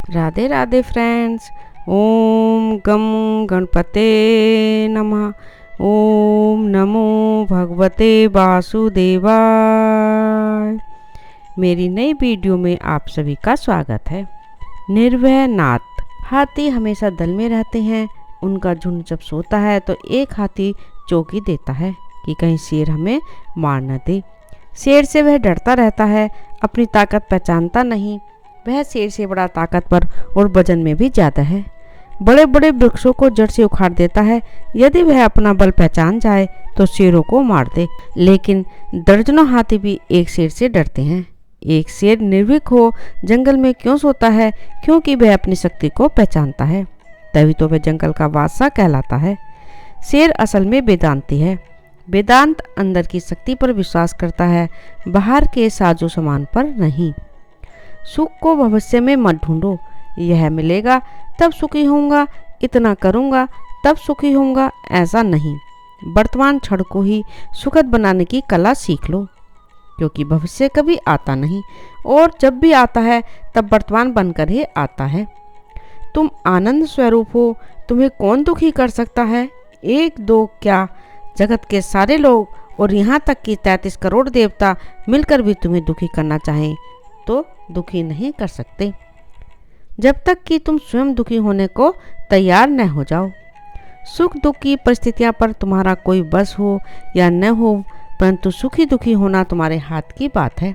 Radhe Radhe friends. ओम गम गणपते नमः। ओम नमो भगवते वासुदेवाय। मेरी नई वीडियो में आप सभी का स्वागत है। निर्भय नाथ। हाथी हमेशा दल में रहते हैं। उनका झुंड जब सोता है तो एक हाथी चौकी देता है कि कहीं शेर हमें मार न दे। शेर से वह डरता रहता है, अपनी ताकत पहचानता नहीं। वह शेर से बड़ा ताकतवर और वजन में भी ज़्यादा है। बड़े बड़े वृक्षों को जड़ से उखाड़ देता है। यदि वह अपना बल पहचान जाए तो शेरों को मार दे। लेकिन दर्जनों हाथी भी एक शेर से डरते हैं। एक शेर निर्भीक हो जंगल में क्यों सोता है? क्योंकि वह अपनी शक्ति को पहचानता है। तभी तो वह जंगल का बादशाह कहलाता है। शेर असल में वेदांती है। वेदांत अंदर की शक्ति पर विश्वास करता है, बाहर के साजो सामान पर नहीं। सुख को भविष्य में मत ढूंढो, यह मिलेगा तब सुखी होऊंगा, इतना करूंगा तब सुखी होऊंगा, ऐसा नहीं। वर्तमान क्षण को ही सुखद बनाने की कला सीख लो, क्योंकि भविष्य कभी आता नहीं और जब भी आता है तब वर्तमान बनकर ही आता है। तुम आनंद स्वरूप हो, तुम्हें कौन दुखी कर सकता है? एक दो क्या, जगत के सारे लोग और यहाँ तक कि 33 करोड़ देवता मिलकर भी तुम्हें दुखी करना चाहें तो दुखी नहीं कर सकते, जब तक कि तुम स्वयं दुखी होने को तैयार न हो जाओ। सुख दुख की परिस्थितियां पर तुम्हारा कोई बस हो या न हो, परंतु सुखी दुखी होना तुम्हारे हाथ की बात है।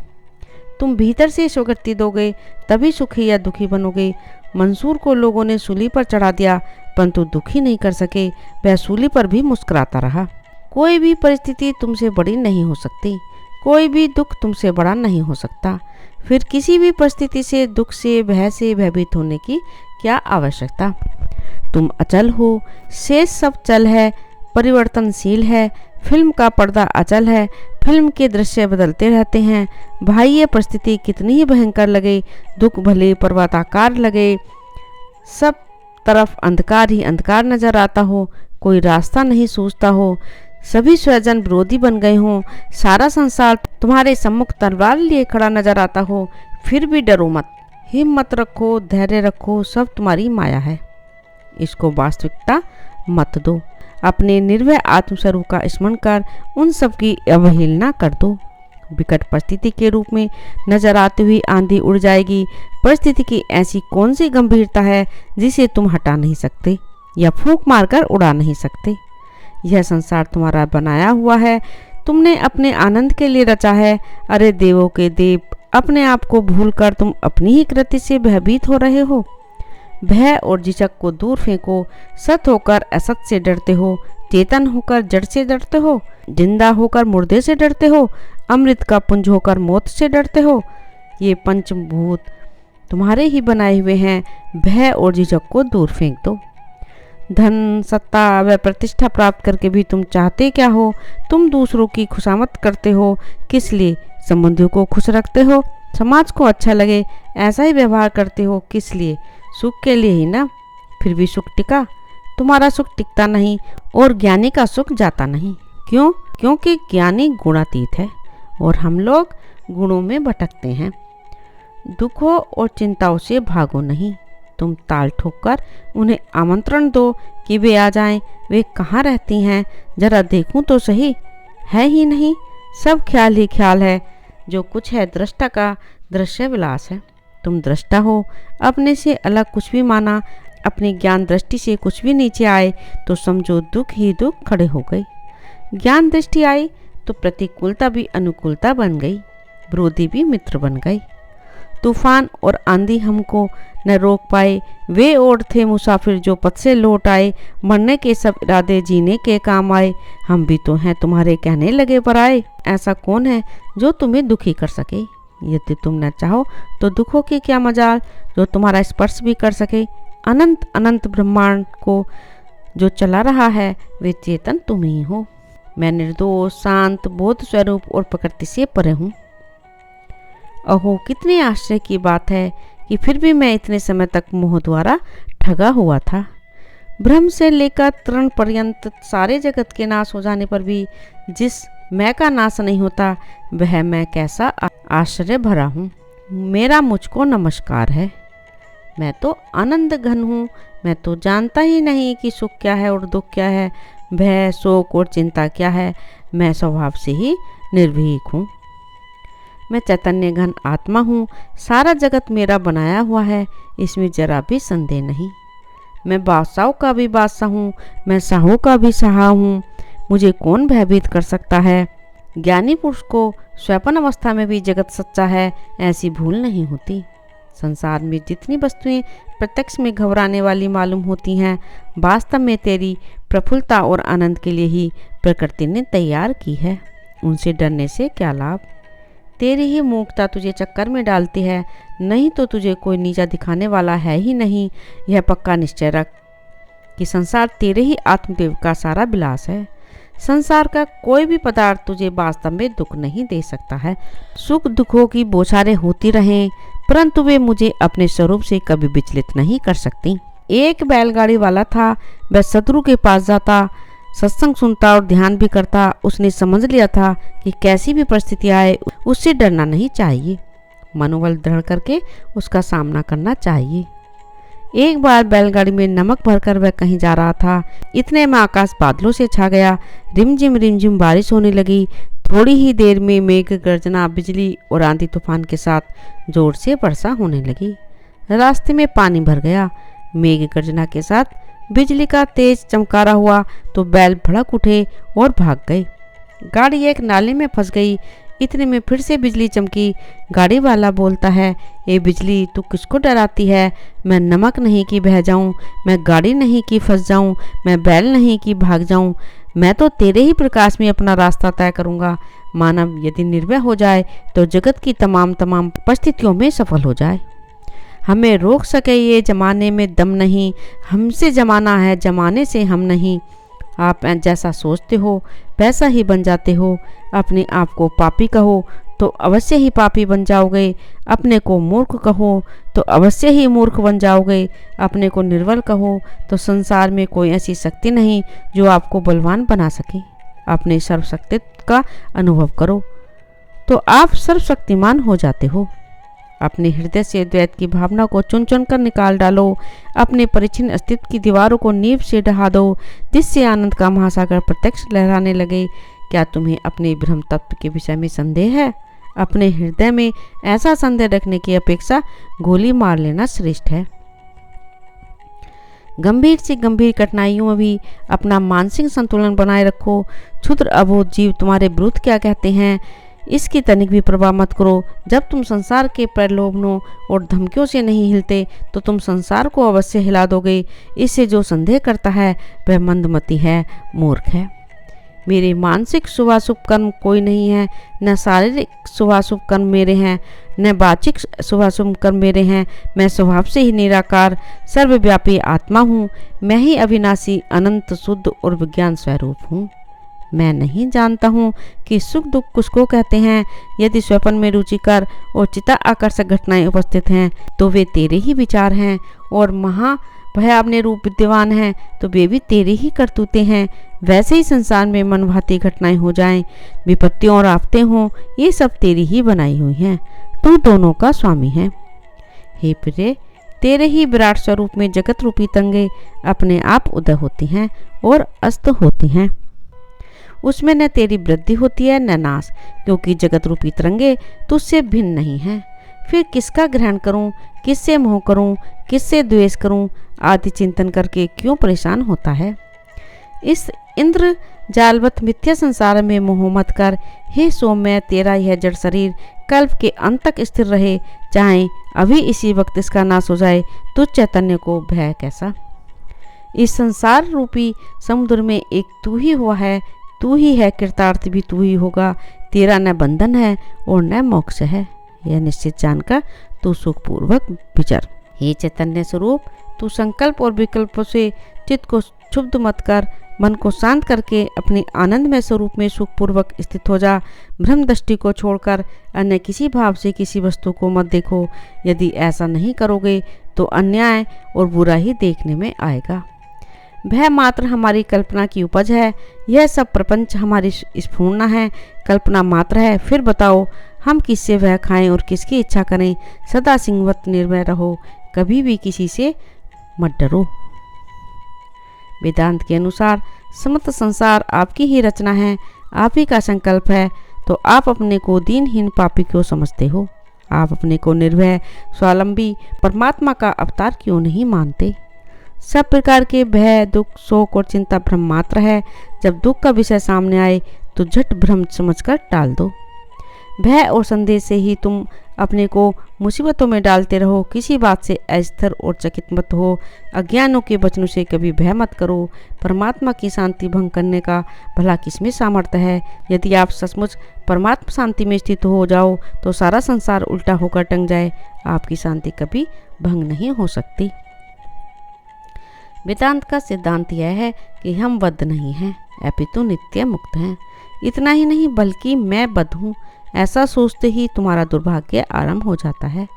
तुम भीतर से स्वीकृति दोगे तभी सुखी या दुखी बनोगे। मंसूर को लोगों ने सूली पर चढ़ा दिया, परंतु दुखी नहीं कर सके। वह सूली पर भी मुस्कुराता रहा। कोई भी परिस्थिति तुमसे बड़ी नहीं हो सकती, कोई भी दुख तुमसे बड़ा नहीं हो सकता। फिर किसी भी परिस्थिति से, दुख से, भय से भयभीत होने की क्या आवश्यकता? तुम अचल हो, शेष सब चल है, परिवर्तनशील है। फिल्म का पर्दा अचल है, फिल्म के दृश्य बदलते रहते हैं। भाई ये परिस्थिति कितनी ही भयंकर लगे, दुख भले पर्वताकार लगे, सब तरफ अंधकार ही अंधकार नजर आता हो, कोई रास्ता नहीं सूझता हो, सभी स्वजन विरोधी बन गए हों, सारा संसार तुम्हारे सम्मुख तलवार लिए खड़ा नजर आता हो, फिर भी डरो मत, हिम्मत रखो, धैर्य रखो, सब तुम्हारी माया है। इसको वास्तविकता मत दो। अपने निर्भय आत्मस्वरूप का स्मरण कर उन सब की अवहेलना कर दो। विकट परिस्थिति के रूप में नजर आती हुई आंधी उड़ जाएगी। परिस्थिति की ऐसी कौन सी गंभीरता है जिसे तुम हटा नहीं सकते या फूंक मारकर उड़ा नहीं सकते? यह संसार तुम्हारा बनाया हुआ है, तुमने अपने आनंद के लिए रचा है। अरे देवों के देव, अपने आप को भूलकर तुम अपनी ही कृति से भयभीत हो रहे हो। भय और झिझक को दूर फेंको। सत होकर असत से डरते हो, चेतन होकर जड़ से डरते हो, जिंदा होकर मुर्दे से डरते हो, अमृत का पुंज होकर मौत से डरते हो। ये पंचभूत तुम्हारे ही बनाए हुए हैं। भय और झिझक को दूर फेंक दो। धन, सत्ता व प्रतिष्ठा प्राप्त करके भी तुम चाहते क्या हो? तुम दूसरों की खुशामद करते हो, किस लिए? संबंधियों को खुश रखते हो, समाज को अच्छा लगे, ऐसा ही व्यवहार करते हो, किस लिए? सुख के लिए ही ना। फिर भी सुख टिका? तुम्हारा सुख टिकता नहीं और ज्ञानी का सुख जाता नहीं। क्यों? क्योंकि ज्ञानी गुणातीत है और हम लोग गुणों में भटकते हैं। दुखों और चिंताओं से भागो नहीं। तुम ताल ठोककर उन्हें आमंत्रण दो कि वे आ जाएं। वे कहाँ रहती हैं? जरा देखूं तो सही। है ही नहीं, सब ख्याल ही ख्याल है। जो कुछ है दृष्टा का दृश्य विलास है। तुम दृष्टा हो, अपने से अलग कुछ भी माना, अपनी ज्ञान दृष्टि से कुछ भी नीचे आए तो समझो दुख ही दुख खड़े हो गए। ज्ञान दृष्टि आई तो प्रतिकूलता भी अनुकूलता बन गई, विरोधी भी मित्र बन गई। तूफान और आंधी हमको न रोक पाए। वे ओर थे मुसाफिर जो पथ से लौट आए। मरने के सब इरादे जीने के काम आए। हम भी तो हैं तुम्हारे कहने लगे पर आए। ऐसा कौन है जो तुम्हें दुखी कर सके? यदि तुम न चाहो तो दुखों की क्या मजाल जो तुम्हारा स्पर्श भी कर सके। अनंत अनंत ब्रह्मांड को जो चला रहा है वे चेतन तुम ही हो। मैं निर्दोष, शांत, बोध स्वरूप और प्रकृति से परे हूँ। अहो, कितनी आश्चर्य की बात है कि फिर भी मैं इतने समय तक मोह द्वारा ठगा हुआ था। ब्रह्म से लेकर तृण पर्यंत सारे जगत के नाश हो जाने पर भी जिस मैं का नाश नहीं होता, वह मैं कैसा आश्चर्य भरा हूँ। मेरा मुझको नमस्कार है। मैं तो आनंद घन हूँ। मैं तो जानता ही नहीं कि सुख क्या है और दुख क्या है, भय, शोक और चिंता क्या है। मैं स्वभाव से ही निर्भीक हूँ। मैं चैतन्य घन आत्मा हूँ। सारा जगत मेरा बनाया हुआ है, इसमें जरा भी संदेह नहीं। मैं बादशाहों का भी बादशाह हूँ, मैं शाहों का भी शाह हूँ। मुझे कौन भयभीत कर सकता है। ज्ञानी पुरुष को स्वप्न अवस्था में भी जगत सच्चा है, ऐसी भूल नहीं होती। संसार में जितनी वस्तुएं प्रत्यक्ष में घबराने वाली मालूम होती हैं, वास्तव में तेरी प्रफुल्लता और आनंद के लिए ही प्रकृति ने तैयार की है। उनसे डरने से क्या लाभ। तेरी ही मूर्खता तुझे चक्कर में डालती है, नहीं तो तुझे कोई नीचा दिखाने वाला है ही नहीं। यह पक्का निश्चय रख कि संसार तेरे ही आत्मदेव का सारा विलास है। संसार का कोई भी पदार्थ तुझे वास्तव में दुख नहीं दे सकता है। सुख दुखों की बौछारें होती रहें, परंतु वे मुझे अपने स्वरूप से कभी विचलित नहीं कर सकती। एक बैलगाड़ी वाला था, वह सतगुरु के पास जाता, सत्संग सुनता और ध्यान भी करता। उसने समझ लिया था कि कैसी भी परिस्थिति आए उससे डरना नहीं चाहिए, मनोबल दृढ़ करके उसका सामना करना चाहिए। एक बार बैलगाड़ी में नमक भरकर वह कहीं जा रहा था। इतने में आकाश बादलों से छा गया। रिमझिम बारिश होने लगी। थोड़ी ही देर में मेघ गर्जना, बिजली और आंधी तूफान के साथ जोर से वर्षा होने लगी। रास्ते में पानी भर गया। मेघ गर्जना के साथ बिजली का तेज चमकारा हुआ तो बैल भड़क उठे और भाग गए। गाड़ी एक नाले में फंस गई। इतने में फिर से बिजली चमकी। गाड़ी वाला बोलता है, ए बिजली, तू किसको डराती है। मैं नमक नहीं कि बह जाऊं, मैं गाड़ी नहीं कि फंस जाऊं, मैं बैल नहीं कि भाग जाऊं। मैं तो तेरे ही प्रकाश में अपना रास्ता तय करूंगा। मानव यदि निर्भय हो जाए तो जगत की तमाम परिस्थितियों में सफल हो जाए। हमें रोक सके ये जमाने में दम नहीं, हमसे जमाना है, जमाने से हम नहीं। आप जैसा सोचते हो वैसा ही बन जाते हो। अपने आप को पापी कहो तो अवश्य ही पापी बन जाओगे। अपने को मूर्ख कहो तो अवश्य ही मूर्ख बन जाओगे। अपने को निर्बल कहो तो संसार में कोई ऐसी शक्ति नहीं जो आपको बलवान बना सके। अपने सर्वशक्तित्व का अनुभव करो तो आप सर्वशक्तिमान हो जाते हो। अपने हृदय से द्वैत की भावना को चुन चुन कर निकाल डालो। अपने परिचिन अस्तित्व की दीवारों को नींव से ढहा दो, जिससे आनंद का महासागर प्रत्यक्ष लहराने लगे। क्या तुम्हें अपने ब्रह्म तत्व के विषय में संदेह है? अपने हृदय में ऐसा संदेह रखने की अपेक्षा गोली मार लेना श्रेष्ठ है। गंभीर से गंभीर कठिनाइयों में भी अपना मानसिक संतुलन बनाए रखो। क्षुद्र अबोध जीव तुम्हारे विरुद्ध क्या कहते हैं, इसकी तनिक भी परवाह मत करो। जब तुम संसार के प्रलोभनों और धमकियों से नहीं हिलते तो तुम संसार को अवश्य हिला दोगे। इससे जो संदेह करता है वह मंदमती है, मूर्ख है। मेरे मानसिक शुभाशुभ कर्म कोई नहीं है, न शारीरिक शुभाशुभ कर्म मेरे हैं, न वाचिक शुभाशुभ कर्म मेरे हैं। मैं स्वभाव से ही निराकार सर्वव्यापी आत्मा हूँ। मैं ही अविनाशी, अनंत, शुद्ध और विज्ञान स्वरूप हूँ। मैं नहीं जानता हूँ कि सुख दुख किसको कहते हैं। यदि स्वप्न में रुचिकर और चित्त आकर्षक घटनाएं उपस्थित हैं तो वे तेरे ही विचार हैं, और महाभयावने रूप विद्यमान हैं तो वे भी तेरे ही करतूते हैं। वैसे ही संसार में मनभाती घटनाएं हो जाएं, विपत्तियां और आफतें हों, ये सब तेरी ही बनाई हुई हैं। तू दोनों का स्वामी है। हे प्रिय, तेरे ही विराट स्वरूप में जगत रूपी तरंगे अपने आप उदय होती हैं और अस्त होती हैं। उसमें न तेरी वृद्धि होती है न नाश, क्योंकि जगत रूपी तरंगे तुझसे भिन्न नहीं हैं। फिर किसका ग्रहण करूं, किससे मोह करूं, किससे द्वेष करूं आदि चिंतन करके क्यों परेशान होता है। इस इंद्र जालवत मिथ्या संसार में मोह मत कर। हे सौम्य, तेरा यह जड़ शरीर कल्प के अंत तक स्थिर रहे, चाहे अभी इसी वक्त इसका नाश हो जाए। तुझ चैतन्य को भय कैसा। इस संसार रूपी समुद्र में एक तू ही हुआ है, तू ही है, कृतार्थ भी तू ही होगा। तेरा न बंधन है और न मोक्ष है। यह निश्चित जानकर तू सुखपूर्वक विचर। हे चैतन्य स्वरूप, तू संकल्प और विकल्पों से चित्त को क्षुब्ध मत कर। मन को शांत करके अपने आनंदमय स्वरूप में सुखपूर्वक स्थित हो जा। भ्रम दृष्टि को छोड़कर अन्य किसी भाव से किसी वस्तु को मत देखो। यदि ऐसा नहीं करोगे तो अन्याय और बुरा ही देखने में आएगा। भय मात्र हमारी कल्पना की उपज है। यह सब प्रपंच हमारी स्फूर्णा है, कल्पना मात्र है। फिर बताओ हम किससे भय खाएं और किसकी इच्छा करें। सदा सिंहवत निर्भय रहो। कभी भी किसी से मत डरो। वेदांत के अनुसार समस्त संसार आपकी ही रचना है, आप ही का संकल्प है, तो आप अपने को दीनहीन पापी क्यों समझते हो? आप अपने को निर्भय स्वावलंबी परमात्मा का अवतार क्यों नहीं मानते? सब प्रकार के भय, दुख, शोक और चिंता भ्रम मात्र है। जब दुख का विषय सामने आए तो झट भ्रम समझकर टाल दो। भय और संदेह से ही तुम अपने को मुसीबतों में डालते रहो। किसी बात से अस्थिर और चकित मत हो। अज्ञानों के वचनों से कभी भय मत करो। परमात्मा की शांति भंग करने का भला किसमें सामर्थ्य है? यदि आप सचमुच परमात्मा शांति में स्थित हो जाओ तो सारा संसार उल्टा होकर टंग जाए, आपकी शांति कभी भंग नहीं हो सकती। वेदांत का सिद्धांत यह है कि हम बद्ध नहीं हैं, अपितु नित्य मुक्त हैं। इतना ही नहीं बल्कि मैं बद्ध हूँ, ऐसा सोचते ही तुम्हारा दुर्भाग्य आरंभ हो जाता है।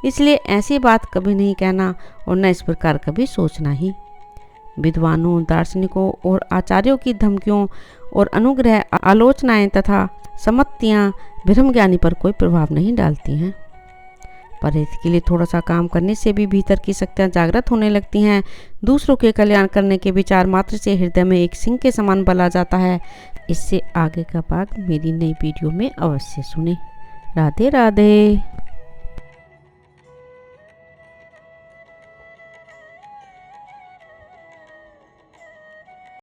इसलिए ऐसी बात कभी नहीं कहना और न इस प्रकार कभी सोचना ही। विद्वानों, दार्शनिकों और आचार्यों की धमकियों और अनुग्रह, आलोचनाएं तथा सम्मतियां ब्रह्मज्ञानी पर कोई प्रभाव नहीं डालती हैं। पर इसके लिए थोड़ा सा काम करने से भी भीतर की शक्तियाँ जागृत होने लगती हैं। दूसरों के कल्याण करने के विचार मात्र से हृदय में एक सिंह के समान बल आ जाता है। इससे आगे का भाग मेरी नई वीडियो में अवश्य सुने। राधे राधे।